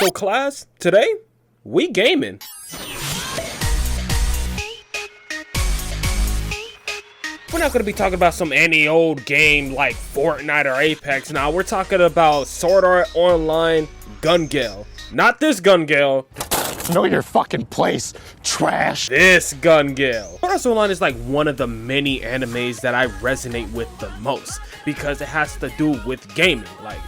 So class, today, we gaming. We're not going to be talking about some any old game like Fortnite or Apex. Now, we're talking about Sword Art Online Gun Gale. Not this Gun Gale. Know your fucking place, trash. This Gun Gale. Sword Art Online is like one of the many animes that I resonate with the most because it has to do with gaming. Like,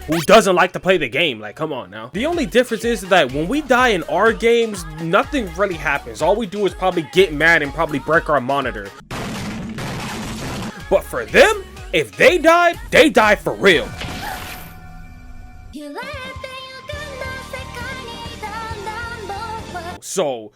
who doesn't like to play the game? Like, come on now. The only difference is that when we die in our games, nothing really happens. All we do is probably get mad and probably break our monitor. But for them, if they die for real. So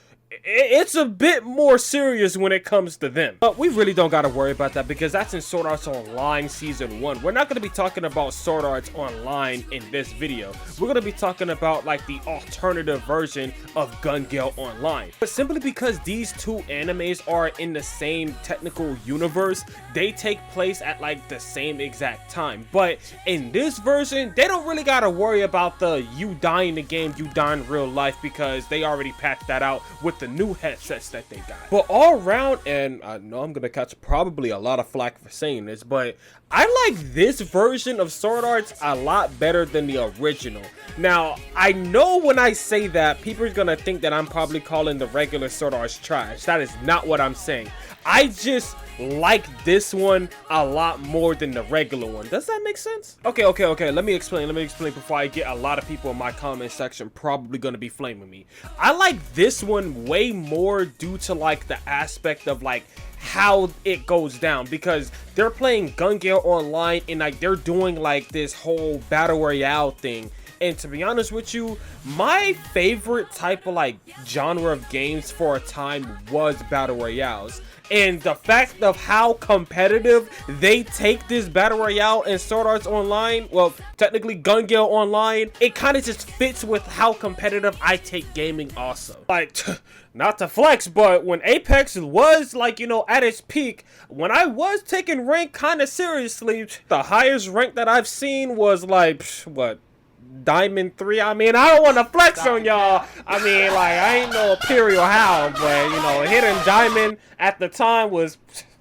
it's a bit more serious when it comes to them. But we really don't gotta worry about that because that's in Sword Art Online Season 1. We're not gonna be talking about Sword Art Online in this video. We're gonna be talking about like the alternative version of Gun Gale Online. But simply because these two animes are in the same technical universe, they take place at like the same exact time. But in this version, they don't really gotta worry about the you die in the game, you die in real life because they already packed that out with the new headsets that they got. But all around, and I know I'm gonna catch probably a lot of flack for saying this, but I like this version of Sword Arts a lot better than the original. Now, I know when I say that, people are gonna think that I'm probably calling the regular Sword Arts trash. That is not what I'm saying. I just like this one a lot more than the regular one. Does that make sense? Okay. Let me explain before I get a lot of people in my comment section probably gonna be flaming me. I like this one way more due to like the aspect of like how it goes down, because they're playing Gun Gale Online and like they're doing like this whole battle royale thing. And to be honest with you, my favorite type of like genre of games for a time was battle royales. And the fact of how competitive they take this battle royale in Sword Art Online, well, technically Gun Gale Online, it kind of just fits with how competitive I take gaming also. Like, not to flex, but when Apex was like, you know, at its peak, when I was taking rank kind of seriously, the highest rank that I've seen was like, what? Diamond 3. I mean, I don't want to flex on y'all. I mean, like, I ain't no Imperial Hound, but you know, hitting Diamond at the time was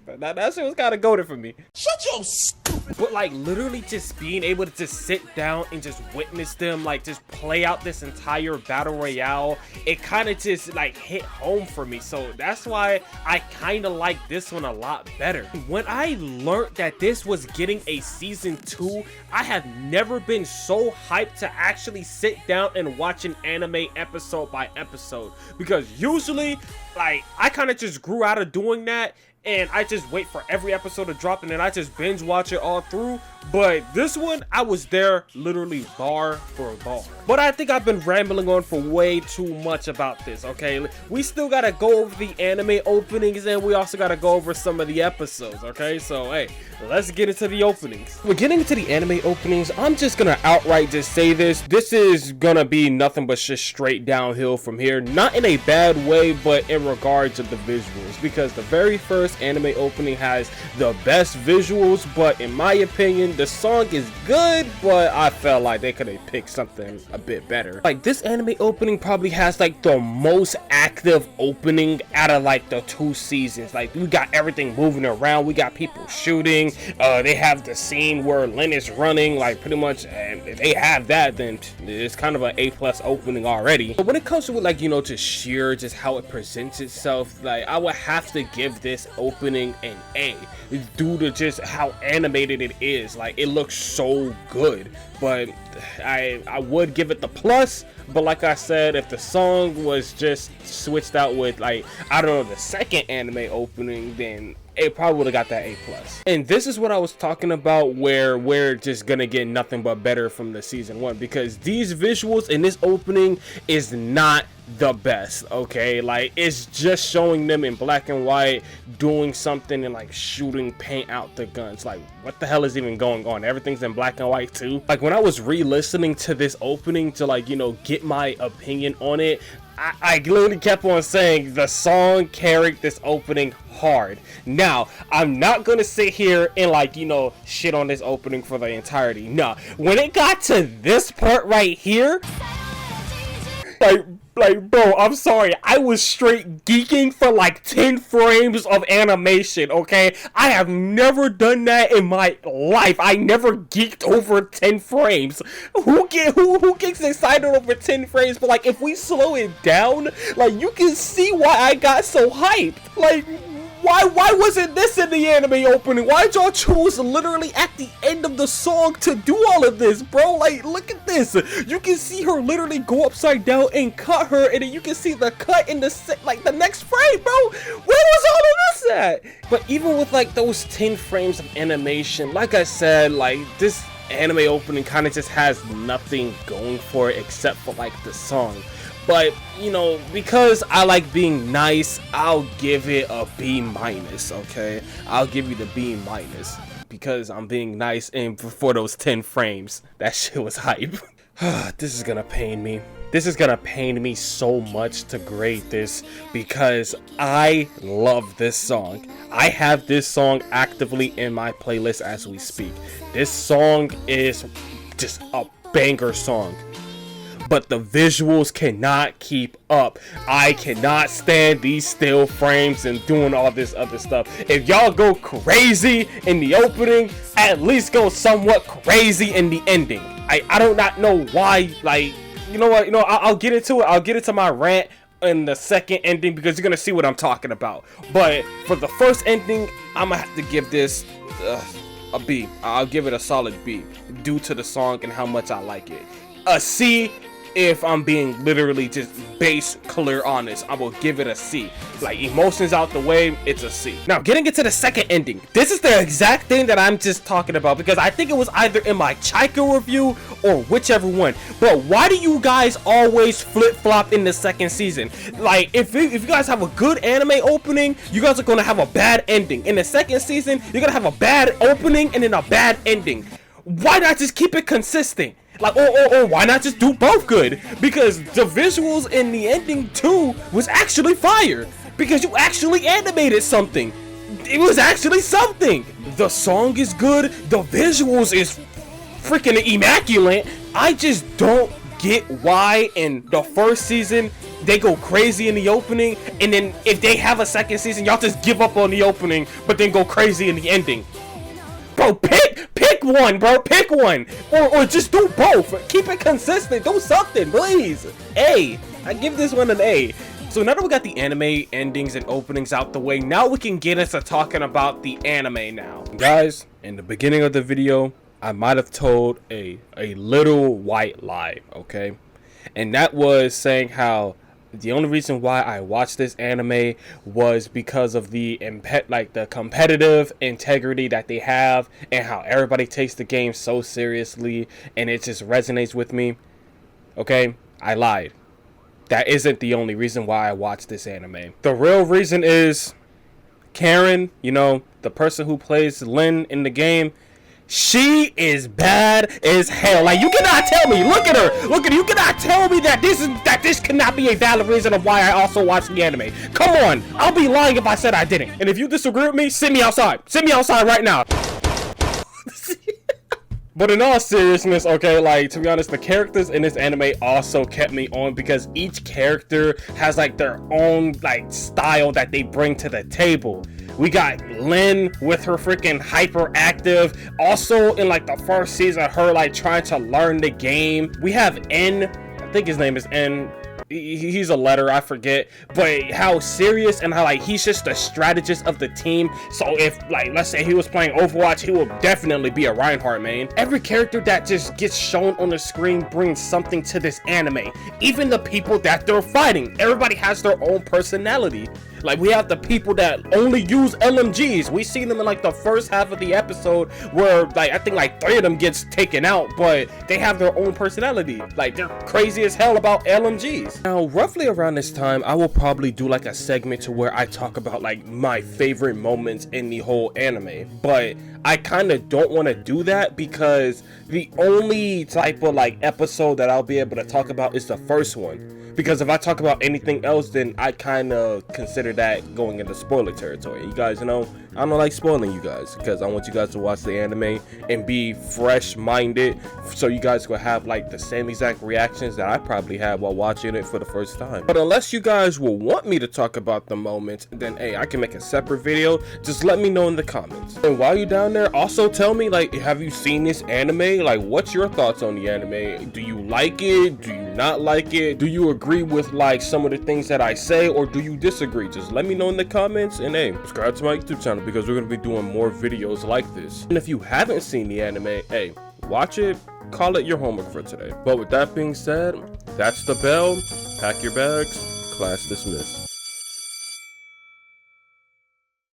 that shit was kind of goated for me. Shut your stupid. But like literally just being able to just sit down and just witness them like just play out this entire battle royale, it kind of just like hit home for me. So that's why I kind of like this one a lot better. When I learned that this was getting a season 2, I have never been so hyped to actually sit down and watch an anime episode by episode, because usually like I kind of just grew out of doing that and I just wait for every episode to drop and then I just binge watch it all through. But this one, I was there literally bar for bar. But I think I've been rambling on for way too much about this, okay? We still gotta go over the anime openings and we also gotta go over some of the episodes, okay? So, hey, let's get into the openings. We're getting into the anime openings. I'm just gonna outright just say this. This is gonna be nothing but just straight downhill from here. Not in a bad way, but in regards to the visuals. Because the very first anime opening has the best visuals, but in my opinion, the song is good, but I felt like they could have picked something a bit better. Like, this anime opening probably has like the most active opening out of like the 2 seasons. Like, we got everything moving around, we got people shooting, they have the scene where Lynn is running, like pretty much, and if they have that, then it's kind of an A+ opening already. But when it comes to like, you know, just sheer just how it presents itself, like I would have to give this opening an A due to just how animated it is. Like, it looks so good. But I would give it the plus. But like I said, if the song was just switched out with like, I don't know, the second anime opening, then it probably would have got that A+. And this is what I was talking about, where we're just gonna get nothing but better from the season 1, because these visuals in this opening is not the best, okay? Like, it's just showing them in black and white doing something and like shooting paint out the guns. Like, what the hell is even going on? Everything's in black and white too. Like, when I was re-listening to this opening to like, you know, get my opinion on it, I literally kept on saying the song carried this opening hard. Now, I'm not gonna sit here and like, you know, shit on this opening for the entirety. No, when it got to this part right here, Like, bro, I'm sorry. I was straight geeking for like 10 frames of animation, okay? I have never done that in my life. I never geeked over 10 frames. Who gets excited over 10 frames? But like, if we slow it down, like, you can see why I got so hyped. Like, why wasn't this in the anime opening? Why'd y'all choose literally at the end of the song to do all of this, bro? Like, look at this. You can see her literally go upside down and cut her, and then you can see the cut in the next frame, bro. Where was all of this at? But even with like those 10 frames of animation, like I said, like, this anime opening kind of just has nothing going for it except for like the song. But, you know, because I like being nice, I'll give it a B-, okay? I'll give you the B- because I'm being nice, and for those 10 frames, that shit was hype. This is gonna pain me. This is gonna pain me so much to grade this because I love this song. I have this song actively in my playlist as we speak. This song is just a banger song. But the visuals cannot keep up. I cannot stand these still frames and doing all this other stuff. If y'all go crazy in the opening, at least go somewhat crazy in the ending. I do not know why. Like, you know what? You know, I'll get into it. I'll get into my rant in the second ending because you're gonna see what I'm talking about. But for the first ending, I'm gonna have to give this a B. I'll give it a solid B due to the song and how much I like it. A C if I'm being literally just base clear honest. I will give it a C. Like, emotions out the way, it's a C. Now, getting into the second ending, this is the exact thing that I'm just talking about because I think it was either in my Chica review or whichever one. But why do you guys always flip-flop in the second season? Like, if you guys have a good anime opening, you guys are gonna have a bad ending. In the second season, you're gonna have a bad opening and then a bad ending. Why not just keep it consistent? Like, or why not just do both good? Because the visuals in the ending too was actually fire. Because you actually animated something. It was actually something. The song is good. The visuals is freaking immaculate. I just don't get why in the first season they go crazy in the opening, and then if they have a second season, y'all just give up on the opening, but then go crazy in the ending. Bro, pick one, bro. Pick one. Or just do both. Keep it consistent. Do something, please. A. I give this one an A. So now that we got the anime endings and openings out the way, now we can get into talking about the anime now. Guys, in the beginning of the video, I might have told a little white lie, okay? And that was saying how the only reason why I watched this anime was because of the competitive integrity that they have and how everybody takes the game so seriously and it just resonates with me. Okay, I lied. That isn't the only reason why I watched this anime. The real reason is Karen, you know, the person who plays Lynn in the game. She is bad as hell. Like, you cannot tell me. Look at her. You cannot tell me that this cannot be a valid reason of why I also watched the anime. Come on. I'll be lying if I said I didn't. And if you disagree with me, send me outside. Send me outside right now. But in all seriousness, okay, like, to be honest, the characters in this anime also kept me on because each character has like their own like style that they bring to the table. We got Lynn with her freaking hyperactive. Also in like the first season, her like trying to learn the game. We have N, I think his name is N. He's a letter, I forget, but how serious and how like he's just the strategist of the team. So if like let's say he was playing Overwatch, he will definitely be a Reinhardt main. Every character that just gets shown on the screen brings something to this anime. Even the people that they're fighting, everybody has their own personality. Like, we have the people that only use LMGs. We see them in like the first half of the episode where like I think like 3 of them gets taken out, but they have their own personality. Like, they're crazy as hell about LMGs. Now, roughly around this time, I will probably do like a segment to where I talk about like my favorite moments in the whole anime. But I kind of don't want to do that because the only type of like episode that I'll be able to talk about is the first one. Because if I talk about anything else, then I kind of consider of that going into spoiler territory. You guys know I don't like spoiling you guys because I want you guys to watch the anime and be fresh minded, so you guys will have like the same exact reactions that I probably had while watching it for the first time. But unless you guys will want me to talk about the moment, then hey, I can make a separate video. Just let me know in the comments. And while you're down there, also tell me, like, have you seen this anime? Like, what's your thoughts on the anime? Do you like it? Do you not like it? Do you agree with like some of the things that I say, or do you disagree? Just let me know in the comments. And hey, subscribe to my YouTube channel because we're gonna be doing more videos like this. And if you haven't seen the anime, hey, watch it, call it your homework for today. But with that being said, that's the bell. Pack your bags, class dismissed.